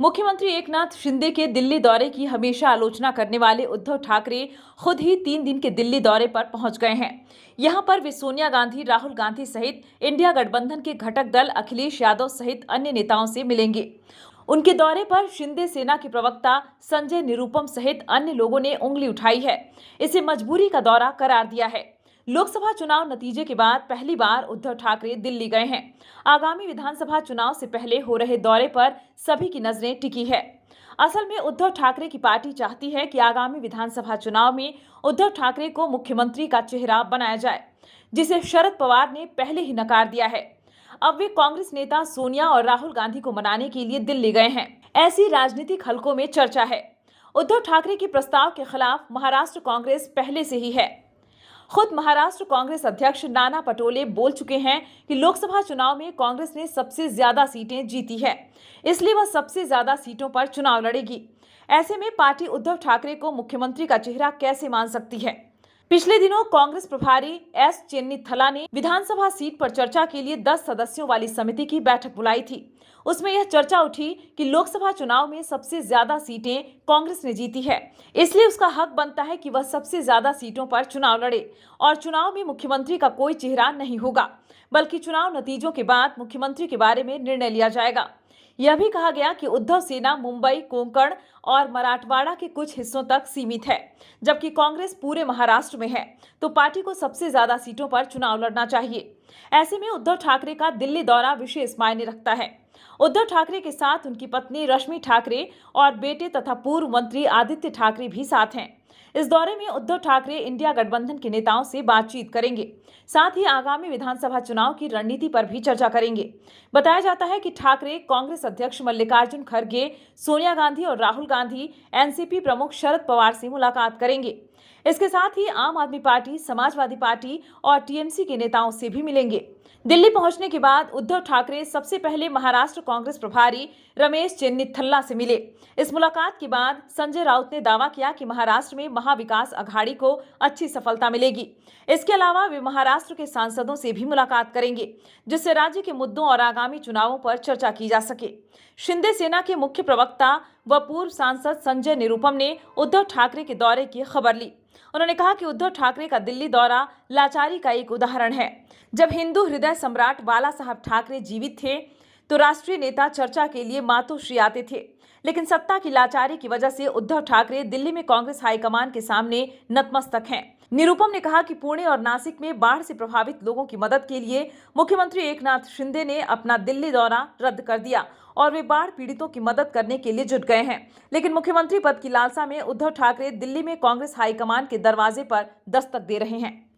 मुख्यमंत्री एकनाथ शिंदे के दिल्ली दौरे की हमेशा आलोचना करने वाले उद्धव ठाकरे खुद ही 3 दिन के दिल्ली दौरे पर पहुंच गए हैं। यहां पर वे सोनिया गांधी, राहुल गांधी सहित इंडिया गठबंधन के घटक दल अखिलेश यादव सहित अन्य नेताओं से मिलेंगे। उनके दौरे पर शिंदे सेना के प्रवक्ता संजय निरुपम सहित अन्य लोगों ने उंगली उठाई है। इसे मजबूरी का दौरा करार दिया है। लोकसभा चुनाव नतीजे के बाद पहली बार उद्धव ठाकरे दिल्ली गए हैं। आगामी विधानसभा चुनाव से पहले हो रहे दौरे पर सभी की नजरें टिकी है। असल में उद्धव ठाकरे की पार्टी चाहती है कि आगामी विधानसभा चुनाव में उद्धव ठाकरे को मुख्यमंत्री का चेहरा बनाया जाए, जिसे शरद पवार ने पहले ही नकार दिया है। अब वे कांग्रेस नेता सोनिया और राहुल गांधी को मनाने के लिए दिल्ली गए हैं। ऐसी राजनीतिक हलकों में चर्चा है। उद्धव ठाकरे के प्रस्ताव के खिलाफ महाराष्ट्र कांग्रेस पहले से ही है। खुद महाराष्ट्र कांग्रेस अध्यक्ष नाना पटोले बोल चुके हैं कि लोकसभा चुनाव में कांग्रेस ने सबसे ज्यादा सीटें जीती है, इसलिए वह सबसे ज्यादा सीटों पर चुनाव लड़ेगी। ऐसे में पार्टी उद्धव ठाकरे को मुख्यमंत्री का चेहरा कैसे मान सकती है? पिछले दिनों कांग्रेस प्रभारी एस चेन्नीथला ने विधानसभा सीट पर चर्चा के लिए 10 सदस्यों वाली समिति की बैठक बुलाई थी। उसमें यह चर्चा उठी कि लोकसभा चुनाव में सबसे ज्यादा सीटें कांग्रेस ने जीती है, इसलिए उसका हक बनता है कि वह सबसे ज्यादा सीटों पर चुनाव लड़े और चुनाव में मुख्यमंत्री का कोई चेहरा नहीं होगा, बल्कि चुनाव नतीजों के बाद मुख्यमंत्री के बारे में निर्णय लिया जाएगा। यह भी कहा गया कि उद्धव सेना मुंबई, कोंकण और मराठवाड़ा के कुछ हिस्सों तक सीमित है, जबकि कांग्रेस पूरे महाराष्ट्र में है, तो पार्टी को सबसे ज्यादा सीटों पर चुनाव लड़ना चाहिए। ऐसे में उद्धव ठाकरे का दिल्ली दौरा विशेष मायने रखता है। उद्धव ठाकरे के साथ उनकी पत्नी रश्मि ठाकरे और बेटे तथा पूर्व मंत्री आदित्य ठाकरे भी साथ हैं। इस दौरे में उद्धव ठाकरे इंडिया गठबंधन के नेताओं से बातचीत करेंगे, साथ ही आगामी विधानसभा चुनाव की रणनीति पर भी चर्चा करेंगे। बताया जाता है कि ठाकरे कांग्रेस अध्यक्ष मल्लिकार्जुन खड़गे, सोनिया गांधी और राहुल गांधी, एनसीपी प्रमुख शरद पवार से मुलाकात करेंगे। इसके साथ ही आम आदमी पार्टी, समाजवादी पार्टी और टीएमसी के नेताओं से भी मिलेंगे। दिल्ली पहुंचने के बाद उद्धव ठाकरे सबसे पहले महाराष्ट्र कांग्रेस प्रभारी रमेश चेन्नीथला से मिले। इस मुलाकात के बाद संजय राउत ने दावा किया कि महाराष्ट्र में महाविकास अघाड़ी को अच्छी सफलता मिलेगी। इसके अलावा वे महाराष्ट्र के सांसदों से भी मुलाकात करेंगे, जिससे राज्य के मुद्दों और आगामी चुनावों पर चर्चा की जा सके। शिंदे सेना के मुख्य प्रवक्ता व पूर्व सांसद संजय निरुपम ने उद्धव ठाकरे के दौरे की खबर ली। उन्होंने कहा कि उद्धव ठाकरे का दिल्ली दौरा लाचारी का एक उदाहरण है। जब हिंदू हृदय सम्राट बाला साहब ठाकरे जीवित थे तो राष्ट्रीय नेता चर्चा के लिए मातोश्री आते थे, लेकिन सत्ता की लाचारी की वजह से उद्धव ठाकरे दिल्ली में कांग्रेस हाईकमान के सामने नतमस्तक हैं। निरुपम ने कहा कि पुणे और नासिक में बाढ़ से प्रभावित लोगों की मदद के लिए मुख्यमंत्री एकनाथ शिंदे ने अपना दिल्ली दौरा रद्द कर दिया और वे बाढ़ पीड़ितों की मदद करने के लिए जुट गए हैं। लेकिन मुख्यमंत्री पद की लालसा में उद्धव ठाकरे दिल्ली में कांग्रेस हाईकमान के दरवाजे पर दस्तक दे रहे हैं।